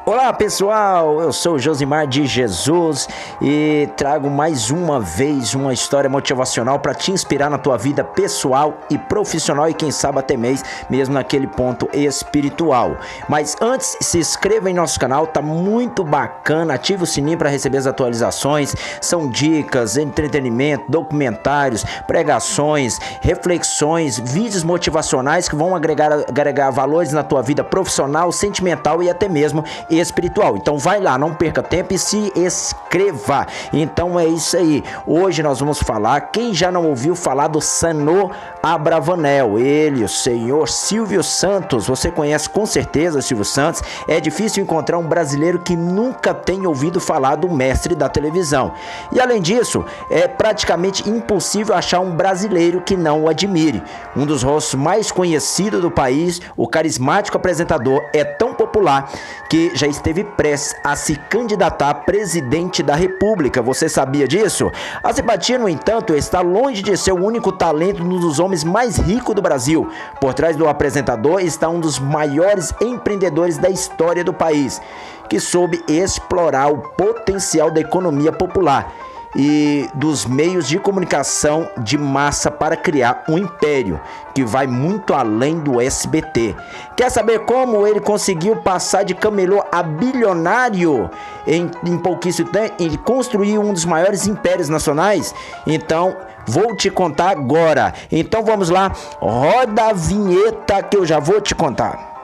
Olá pessoal, eu sou o Josimar de Jesus e trago mais uma vez uma história motivacional para te inspirar na tua vida pessoal e profissional e quem sabe até mesmo naquele ponto espiritual. Mas antes, se inscreva em nosso canal, tá muito bacana, ativa o sininho para receber as atualizações, são dicas, entretenimento, documentários, pregações, reflexões, vídeos motivacionais que vão agregar valores na tua vida profissional, sentimental e até mesmo espiritual. Então vai lá, não perca tempo e se inscreva. Então é isso aí. Hoje nós vamos falar, quem já não ouviu falar do Senhor Abravanel, ele, o senhor Silvio Santos. Você conhece com certeza o Silvio Santos. É difícil encontrar um brasileiro que nunca tenha ouvido falar do mestre da televisão. E além disso, é praticamente impossível achar um brasileiro que não o admire. Um dos rostos mais conhecidos do país, o carismático apresentador é tão popular que já esteve prestes a se candidatar a presidente da República. Você sabia disso? A simpatia, no entanto, está longe de ser o único talento de um dos homens mais ricos do Brasil. Por trás do apresentador está um dos maiores empreendedores da história do país, que soube explorar o potencial da economia popular e dos meios de comunicação de massa para criar um império que vai muito além do SBT. Quer saber como ele conseguiu passar de camelô a bilionário em pouquíssimo tempo e construir um dos maiores impérios nacionais? Então vou te contar agora. Então vamos lá, roda a vinheta que eu já vou te contar.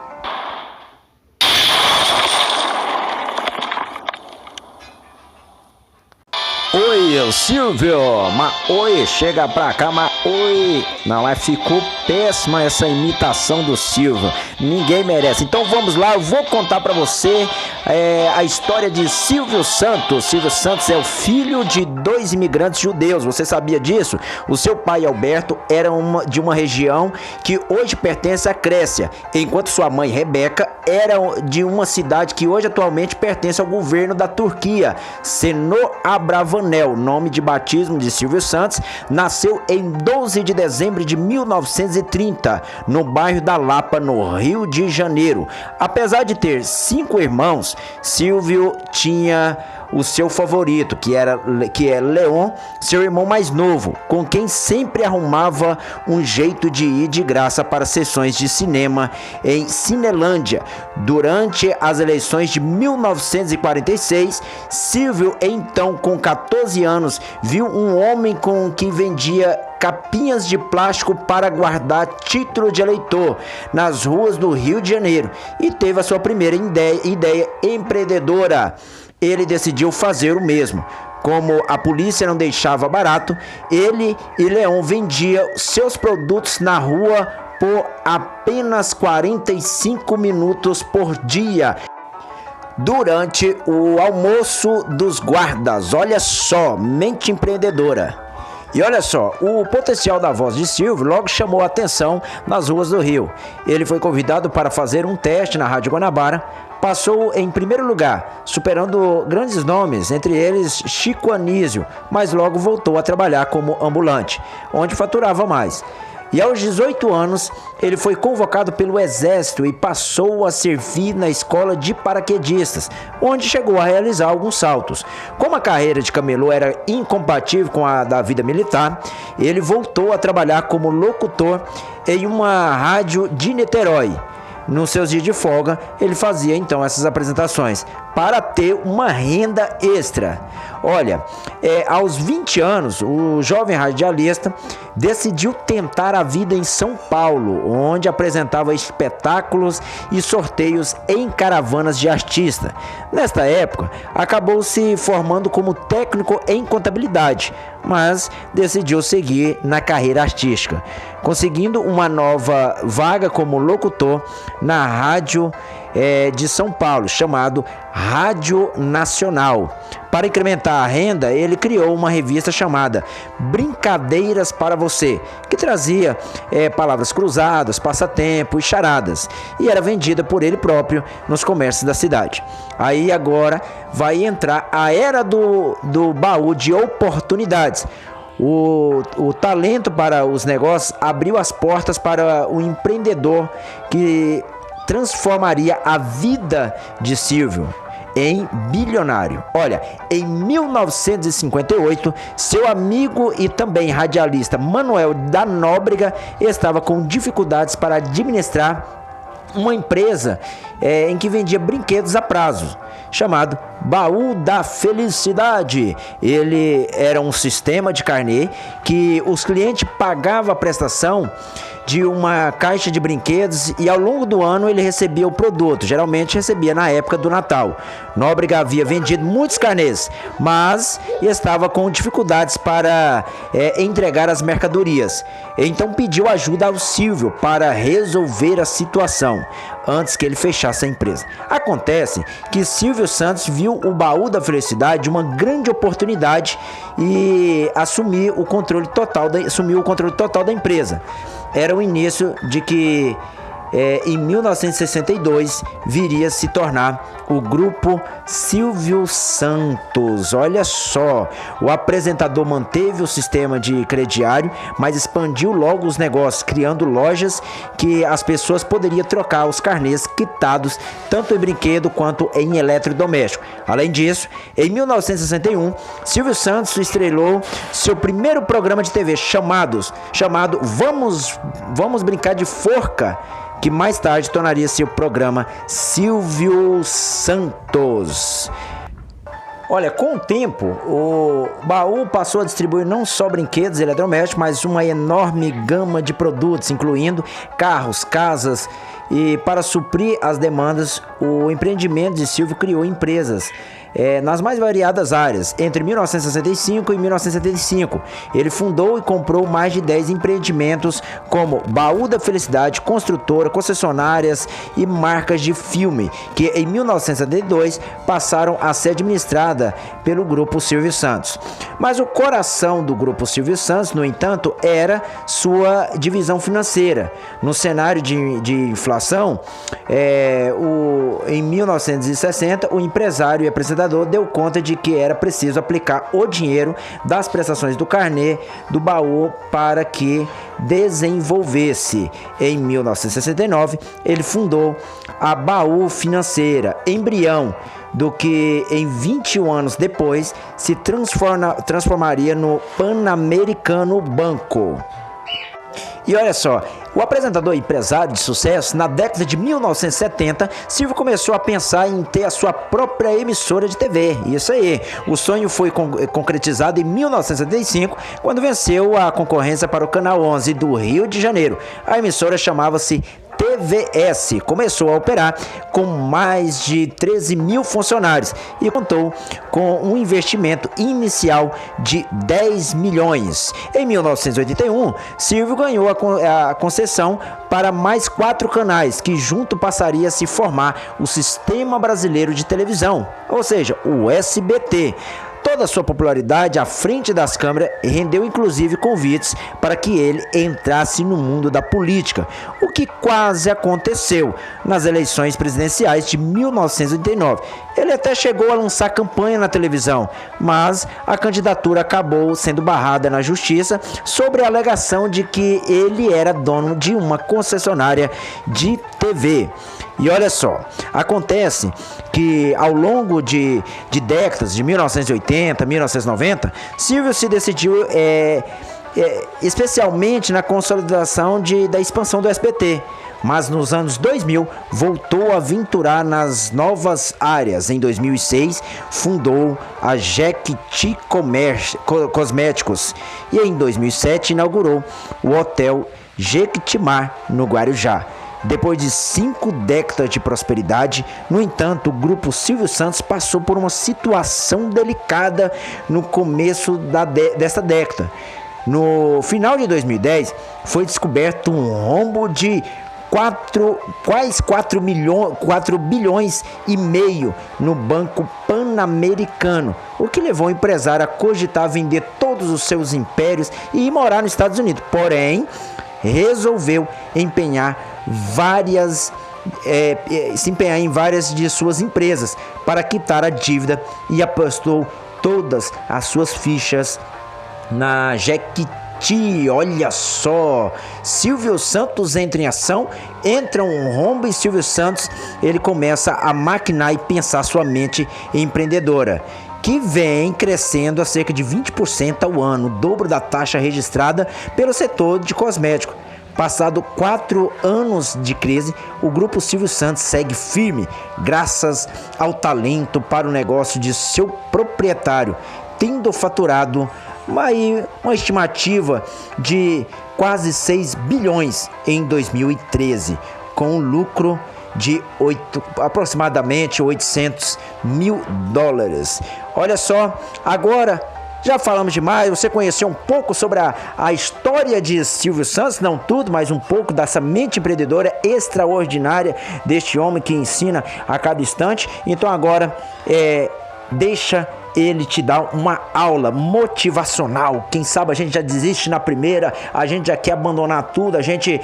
Oi, Silvio, oi, chega pra cá, oi. Não, ficou péssima essa imitação do Silvio, ninguém merece. Então vamos lá, eu vou contar pra você a história de Silvio Santos. Silvio Santos é o filho de 2 imigrantes judeus, você sabia disso? O seu pai, Alberto, era de uma região que hoje pertence à Grécia, enquanto sua mãe, Rebeca, era de uma cidade que hoje atualmente pertence ao governo da Turquia. Senhor Abravanel, nome de batismo de Silvio Santos, nasceu em 12 de dezembro de 1930, no bairro da Lapa, no Rio de Janeiro. Apesar de ter 5 irmãos, Silvio tinha o seu favorito, que é Leon, seu irmão mais novo, com quem sempre arrumava um jeito de ir de graça para sessões de cinema em Cinelândia. Durante as eleições de 1946, Silvio, então com 14 anos, viu um homem com que vendia capinhas de plástico para guardar título de eleitor nas ruas do Rio de Janeiro e teve a sua primeira ideia empreendedora. Ele decidiu fazer o mesmo. Como a polícia não deixava barato, ele e Leon vendiam seus produtos na rua por apenas 45 minutos por dia, durante o almoço dos guardas. Olha só, mente empreendedora. E olha só, o potencial da voz de Silvio logo chamou a atenção nas ruas do Rio. Ele foi convidado para fazer um teste na Rádio Guanabara, passou em primeiro lugar, superando grandes nomes, entre eles Chico Anísio, mas logo voltou a trabalhar como ambulante, onde faturava mais. E aos 18 anos, ele foi convocado pelo Exército e passou a servir na escola de paraquedistas, onde chegou a realizar alguns saltos. Como a carreira de camelô era incompatível com a da vida militar, ele voltou a trabalhar como locutor em uma rádio de Niterói. Nos seus dias de folga, ele fazia então essas apresentações para ter uma renda extra. Olha, aos 20 anos, o jovem radialista decidiu tentar a vida em São Paulo, onde apresentava espetáculos e sorteios em caravanas de artista. Nesta época, acabou se formando como técnico em contabilidade, mas decidiu seguir na carreira artística, conseguindo uma nova vaga como locutor na rádio de São Paulo, chamado Rádio Nacional. Para incrementar a renda, ele criou uma revista chamada Brincadeiras para Você, que trazia palavras cruzadas, passatempo e charadas, e era vendida por ele próprio nos comércios da cidade. Aí agora vai entrar a era do baú de oportunidades. O talento para os negócios abriu as portas para o empreendedor que transformaria a vida de Silvio em bilionário. Olha, em 1958, seu amigo e também radialista Manuel da Nóbrega estava com dificuldades para administrar uma empresa em que vendia brinquedos a prazo, chamado Baú da Felicidade. Ele era um sistema de carnê que os clientes pagavam a prestação de uma caixa de brinquedos e ao longo do ano ele recebia o produto, geralmente recebia na época do Natal. Nóbrega havia vendido muitos carnês, mas estava com dificuldades para entregar as mercadorias. Então pediu ajuda ao Silvio para resolver a situação antes que ele fechasse a empresa. Acontece que Silvio Santos viu o Baú da Felicidade uma grande oportunidade e assumiu o controle total da empresa. Era o início de que em 1962 viria a se tornar o grupo Silvio Santos. Olha só, o apresentador manteve o sistema de crediário, mas expandiu logo os negócios, criando lojas que as pessoas poderiam trocar os carnês quitados tanto em brinquedo quanto em eletrodoméstico. Além disso, em 1961, Silvio Santos estrelou seu primeiro programa de TV chamado Vamos Brincar de Forca, que mais tarde tornaria-se o programa Silvio Santos. Olha, com o tempo, o Baú passou a distribuir não só brinquedos e eletrodomésticos, mas uma enorme gama de produtos, incluindo carros, casas, e para suprir as demandas, o empreendimento de Silvio criou empresas nas mais variadas áreas. Entre 1965 e 1975, ele fundou e comprou mais de 10 empreendimentos como Baú da Felicidade, construtora, concessionárias e marcas de filme, que em 1972 passaram a ser administrada pelo Grupo Silvio Santos. Mas o coração do Grupo Silvio Santos, no entanto, era sua divisão financeira. No cenário de inflação, em 1960, o empresário e apresentador deu conta de que era preciso aplicar o dinheiro das prestações do carnê do Baú para que desenvolvesse. Em 1969, ele fundou a Baú Financeira, embrião do que em 21 anos depois se transformaria no Pan-Americano Banco. E olha só, o apresentador e empresário de sucesso, na década de 1970, Silvio começou a pensar em ter a sua própria emissora de TV. Isso aí, o sonho foi concretizado em 1975, quando venceu a concorrência para o Canal 11 do Rio de Janeiro. A emissora chamava-se TVS, começou a operar com mais de 13 mil funcionários e contou com um investimento inicial de 10 milhões. Em 1981, Silvio ganhou a concessão para mais 4 canais, que junto passaria a se formar o Sistema Brasileiro de Televisão, ou seja, o SBT. Toda a sua popularidade à frente das câmeras rendeu inclusive convites para que ele entrasse no mundo da política, o que quase aconteceu nas eleições presidenciais de 1989. Ele até chegou a lançar campanha na televisão, mas a candidatura acabou sendo barrada na justiça sobre a alegação de que ele era dono de uma concessionária de TV. E olha só, acontece que ao longo de décadas, de 1980, 1990, Silvio se decidiu especialmente na consolidação da expansão do SBT. Mas nos anos 2000 voltou a aventurar nas novas áreas. Em 2006 fundou a Jequiti Cosméticos e em 2007 inaugurou o Hotel Jequitimar no Guarujá. Depois de 5 décadas de prosperidade, no entanto, o Grupo Silvio Santos passou por uma situação delicada no começo desta década. No final de 2010, foi descoberto um rombo de 4 bilhões e meio no Banco Pan-Americano, o que levou o empresário a cogitar vender todos os seus impérios e ir morar nos Estados Unidos. Porém, resolveu se empenhar em várias de suas empresas para quitar a dívida e apostou todas as suas fichas na Jequiti partir. Olha só, Silvio Santos entra em ação, entra um rombo e Silvio Santos ele começa a maquinar e pensar sua mente empreendedora, que vem crescendo a cerca de 20% ao ano, o dobro da taxa registrada pelo setor de cosméticos. Passado 4 anos de crise, o grupo Silvio Santos segue firme, graças ao talento para o negócio de seu proprietário, tendo faturado uma estimativa de quase 6 bilhões em 2013, com um lucro de aproximadamente 800 mil dólares. Olha só, agora já falamos demais, você conheceu um pouco sobre a história de Silvio Santos, não tudo, mas um pouco dessa mente empreendedora extraordinária deste homem que ensina a cada instante. Então agora, deixa ele te dar uma aula motivacional. Quem sabe a gente já desiste na primeira, a gente já quer abandonar tudo, a gente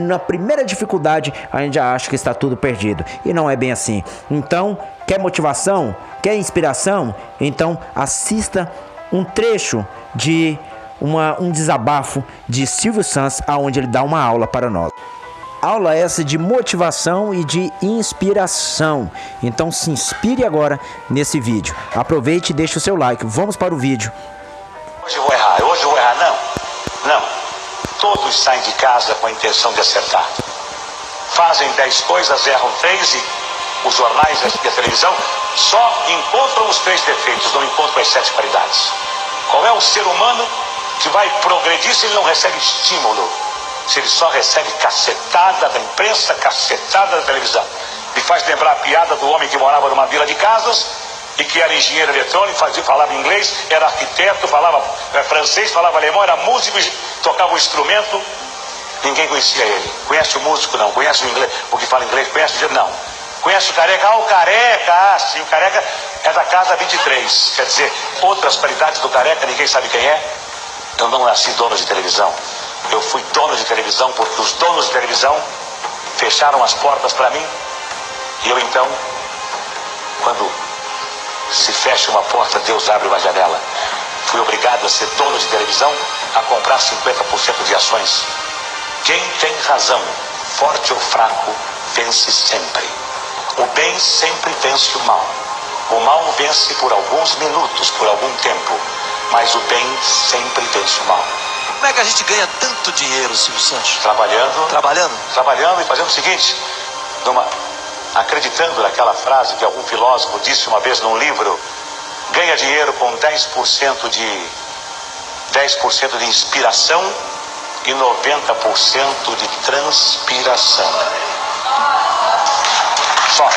na primeira dificuldade, a gente já acha que está tudo perdido. E não é bem assim. Então, quer motivação? Quer inspiração? Então, assista um trecho de um desabafo de Silvio Santos, aonde ele dá uma aula para nós. Aula essa de motivação e de inspiração. Então se inspire agora nesse vídeo. Aproveite e deixe o seu like. Vamos para o vídeo. Hoje eu vou errar, não. Todos saem de casa com a intenção de acertar. Fazem 10 coisas, erram 3 e os jornais e a televisão só encontram os 3 defeitos, não encontram as 7 qualidades. Qual é o ser humano que vai progredir se ele não recebe estímulo? Se ele só recebe cacetada da imprensa, cacetada da televisão? Me faz lembrar a piada do homem que morava numa vila de casas e que era engenheiro eletrônico, falava inglês, era arquiteto, falava francês, falava alemão, era músico, tocava um instrumento. Ninguém conhecia ele. Conhece o músico? Não. Conhece o inglês? O que fala inglês? Conhece o... Não. Conhece o careca? O careca! Sim, o careca é da casa 23. Quer dizer, outras qualidades do careca, ninguém sabe quem é. Eu não nasci dono de televisão. Eu fui dono de televisão porque os donos de televisão fecharam as portas para mim. E eu então, quando se fecha uma porta, Deus abre uma janela. Fui obrigado a ser dono de televisão, a comprar 50% de ações. Quem tem razão, forte ou fraco, vence sempre. O bem sempre vence o mal. O mal vence por alguns minutos, por algum tempo, mas o bem sempre vence o mal. Como é que a gente ganha tanto dinheiro, Silvio Santos? Trabalhando e fazendo o seguinte, acreditando naquela frase que algum filósofo disse uma vez num livro: ganha dinheiro com 10% de inspiração e 90% de transpiração. Só.